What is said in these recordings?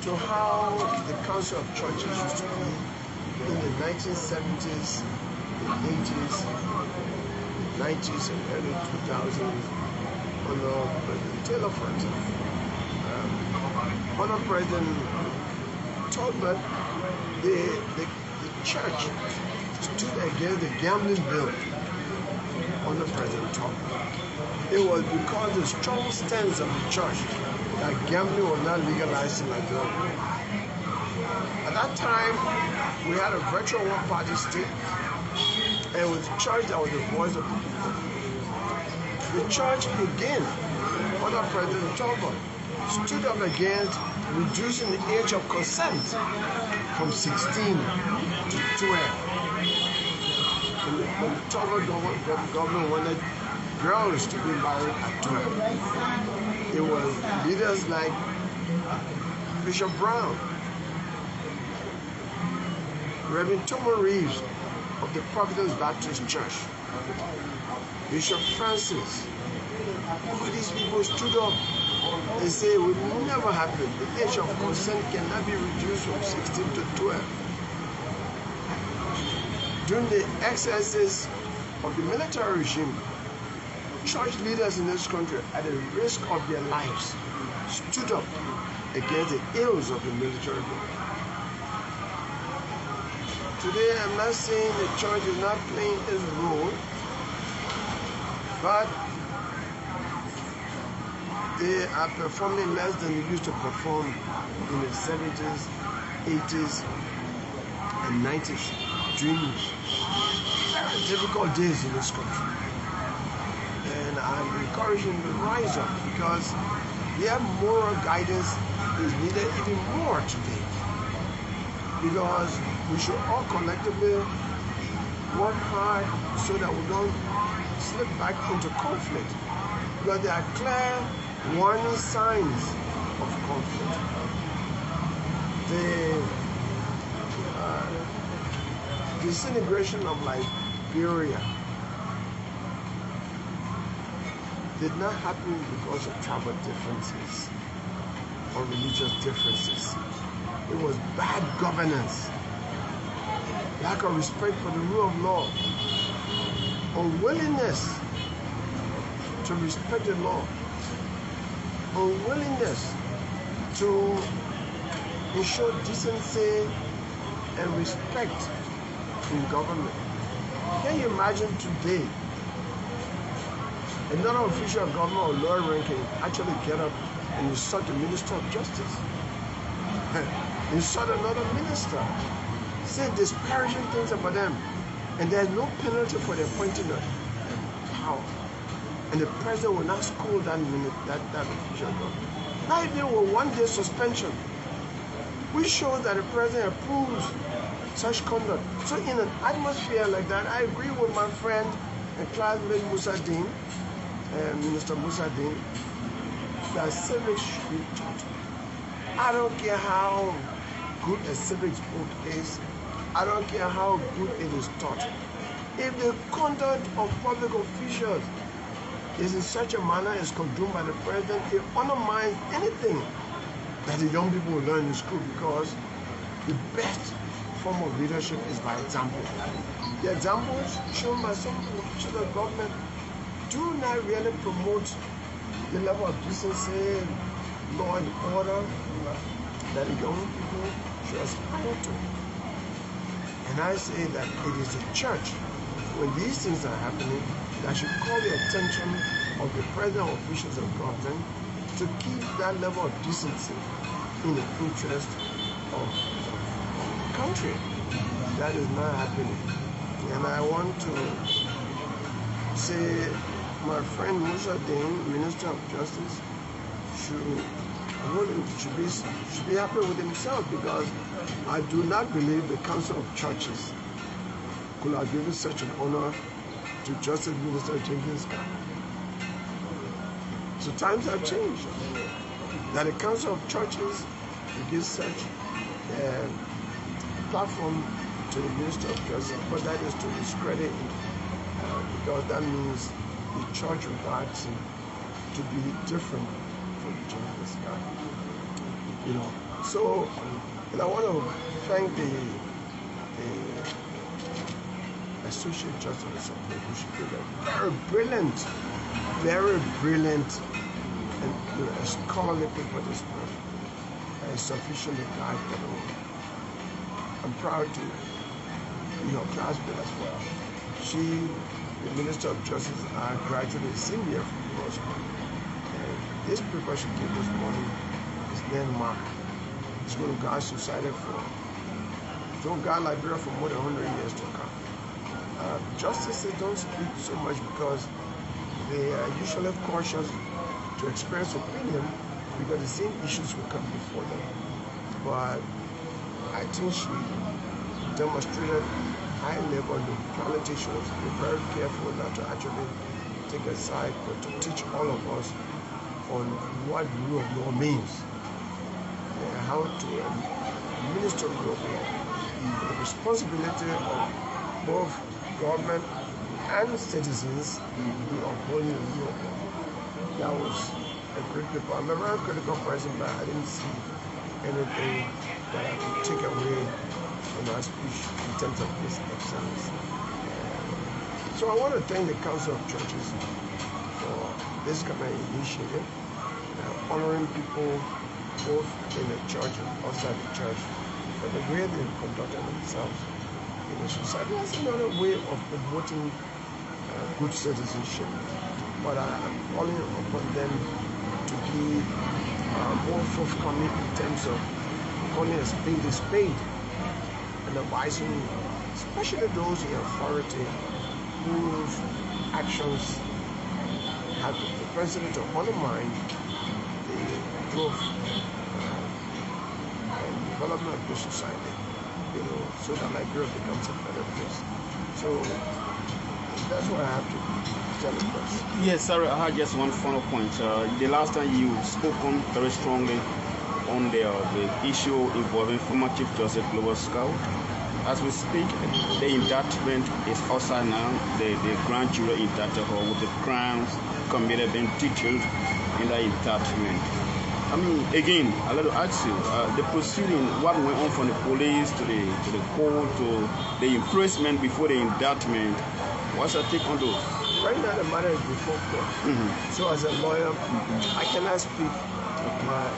to how the Council of Churches used to be in the 1970s, the 80s, 90s, and early 2000s under President Taylor, for example. Under President Talbot, the church stood against the gambling bill under President Talbot. It was because the strong stance of the church that gambling was not legalized in Liberia. At that time, we had a virtual one-party state, and with the church that was the voice of the people. The church again, under President Talbot, stood up against reducing the age of consent from 16 to 12. When the Talbot government wanted girls to be married at 12. It was leaders like Bishop Brown, Reverend Tomo Reeves of the Providence Baptist Church, Bishop Francis. All these people stood up and said it would never happen. The age of consent cannot be reduced from 16 to 12. During the excesses of the military regime, church leaders in this country, at the risk of their lives, stood up against the ills of the military government. Today, I'm not saying the church is not playing its role, but they are performing less than they used to perform in the 70s, 80s, and 90s, during very difficult days in this country. And I'm encouraging them to rise up because their moral guidance is needed even more today. Because we should all collectively work hard so that we don't slip back into conflict. Because there are clear warning signs of conflict. The disintegration of Liberia did not happen because of tribal differences or religious differences. It was bad governance, lack of respect for the rule of law, unwillingness to respect the law, unwillingness to ensure decency and respect in government. Can you imagine today a non-official government or lower ranking actually get up and insult the Minister of Justice? Insult another minister, say disparaging things about them, and there's no penalty for the appointing of power. And the president will not school that official government. Not even with 1 day suspension. We show that the president approves such conduct. So in an atmosphere like that, I agree with my friend and classmate Musa Dean, Minister Musa Dean, that civics should be taught. I don't care how good a civics book is. I don't care how good it is taught. If the conduct of public officials is in such a manner as condoned by the president, it undermines anything that the young people will learn in school, because the best form of leadership is by example. The examples shown by some officials of government do not really promote the level of decency, law and order that the young people should aspire to. And I say that it is the church, when these things are happening, that should call the attention of the president or officials of government to keep that level of decency in the interest of the country. That is not happening. And I want to say my friend Musa Dean, Minister of Justice, should be happy with himself, because I do not believe the Council of Churches could have given such an honor to Justice Minister Jenkins. So times have changed. That the Council of Churches gives such a platform to the Minister of Justice, but that is to discredit him, because that means the church regards him to be different from the general guy. You know, So, and I want to thank the Associate Justice of the very brilliant and scholarly paper this morning. It's sufficiently guide for the world. I'm proud to be her classmate as well. She, the Minister of Justice, graduated same year from law school. And this paper she gave this morning is landmark. It's going to guide society it's going to guide Liberia for more than 100 years to come. Justices don't speak so much because they are usually cautious to express opinion because the same issues will come before them. But I think she demonstrated high level neutrality. She was very careful not to actually take a side, but to teach all of us on what rule of law means, and how to administer rule of law, the responsibility of both government and citizens in upholding the rule of law. That was a great paper. I'm a very critical person, but I didn't see anything that I could take away from my speech in terms of this excellence. So I want to thank the Council of Churches for this kind of initiative, honoring people both in the church and outside the church for the way they conducted themselves in the society. That's another way of promoting good citizenship. But I'm calling upon them to be more forthcoming in terms of calling a spade, and advising, especially those in authority whose actions have the propensity to undermine the growth and development of the society, so that Liberia becomes a better place. So that's what I have to tell the press. Yes, sir. I had just one final point. The last time you spoke on very strongly on the issue involving former Chief Justice Global Scout. As we speak, the indictment is outside now. The grand jury indicted her with the crimes committed being detailed in the indictment. I mean, again, I'd like to ask you, the proceeding, what went on from the police to the court to the imprisonment before the indictment, what's your take on those? Right now, the matter is before court. So, as a lawyer, I cannot speak about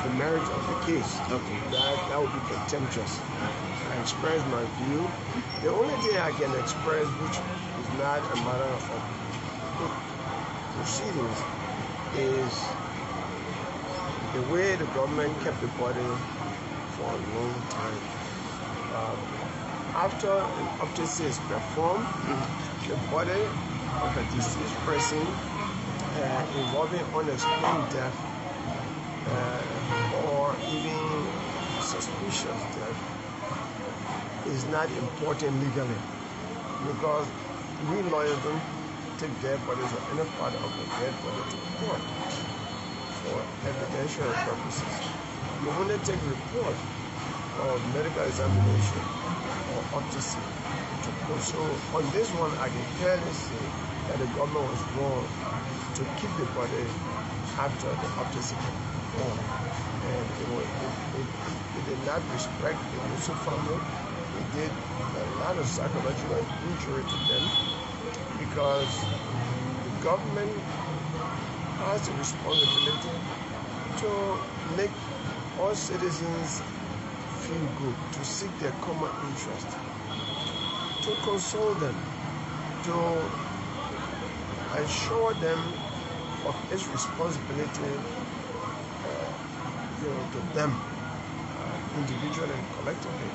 the merits of the case. Okay. That would be contemptuous. I express my view. The only thing I can express, which is not a matter of proceedings, is the way the government kept the body for a long time. After an autopsy is performed, the body of a deceased person involving unexplained death or even suspicious death is not important legally, because we lawyers don't take dead bodies or any part of the dead body to court for evidentiary purposes. You only take report of medical examination or autopsy to court. So on this one, I can clearly say that the government was wrong to keep the body after the autopsy performed. And it did not respect the Yusuf family. It did a lot of psychological injury to them, because the government has the responsibility to make all citizens feel good, to seek their common interest, to console them, to assure them of its responsibility to them individually and collectively,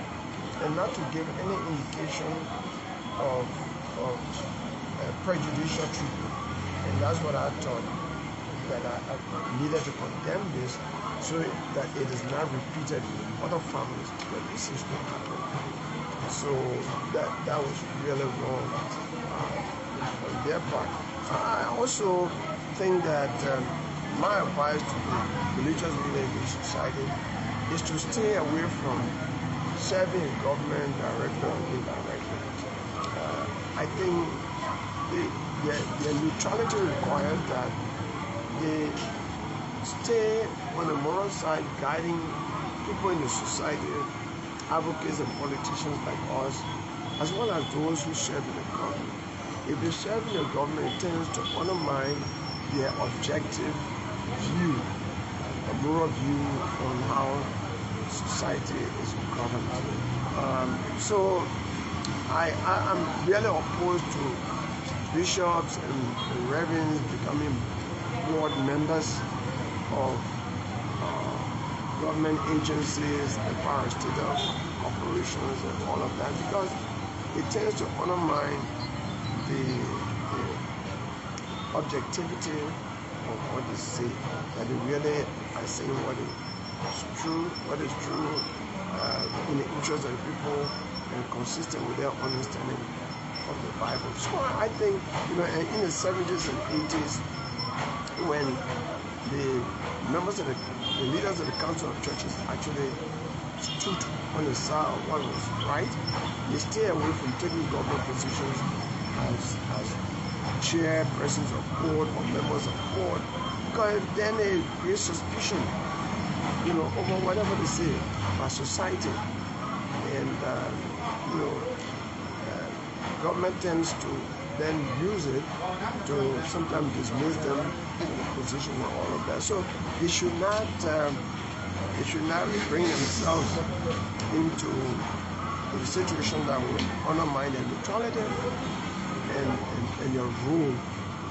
and not to give any indication of prejudicial treatment. And that's what I thought, that I needed to condemn this so that it is not repeated in other families where this is not happening. So that was really wrong on their part. I also think that my advice to the religious leaders in the society is to stay away from serving government directly or indirectly. I think the neutrality requires that the stay on the moral side, guiding people in the society, advocates and politicians like us, as well as those who serve in the government. If they serve in the government, it tends to undermine their objective view, a moral view on how society is governed. So I'm really opposed to bishops and reverends becoming board members of government agencies and parastatal corporations and all of that, because it tends to undermine the objectivity of what they say, that they really are saying what is true in the interest of the people and consistent with their understanding of the Bible. So I think, in the 70s and 80s, when the members of the leaders of the Council of Churches actually stood on the side of what was right, they stay away from taking government positions as chairpersons of board or members of board, because then they create suspicion, over whatever they say about society, and government tends to then use it to sometimes dismiss them in the position and all of that. So they should not bring themselves into a situation that will undermine their neutrality and your role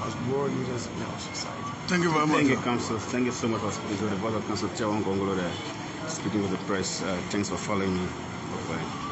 as moral leaders in our society. Thank you very much. Thank you, Council. Thank you so much for speaking to the Board of Council, Taiwon Gongloe, speaking with the press. Thanks for following me. Bye-bye.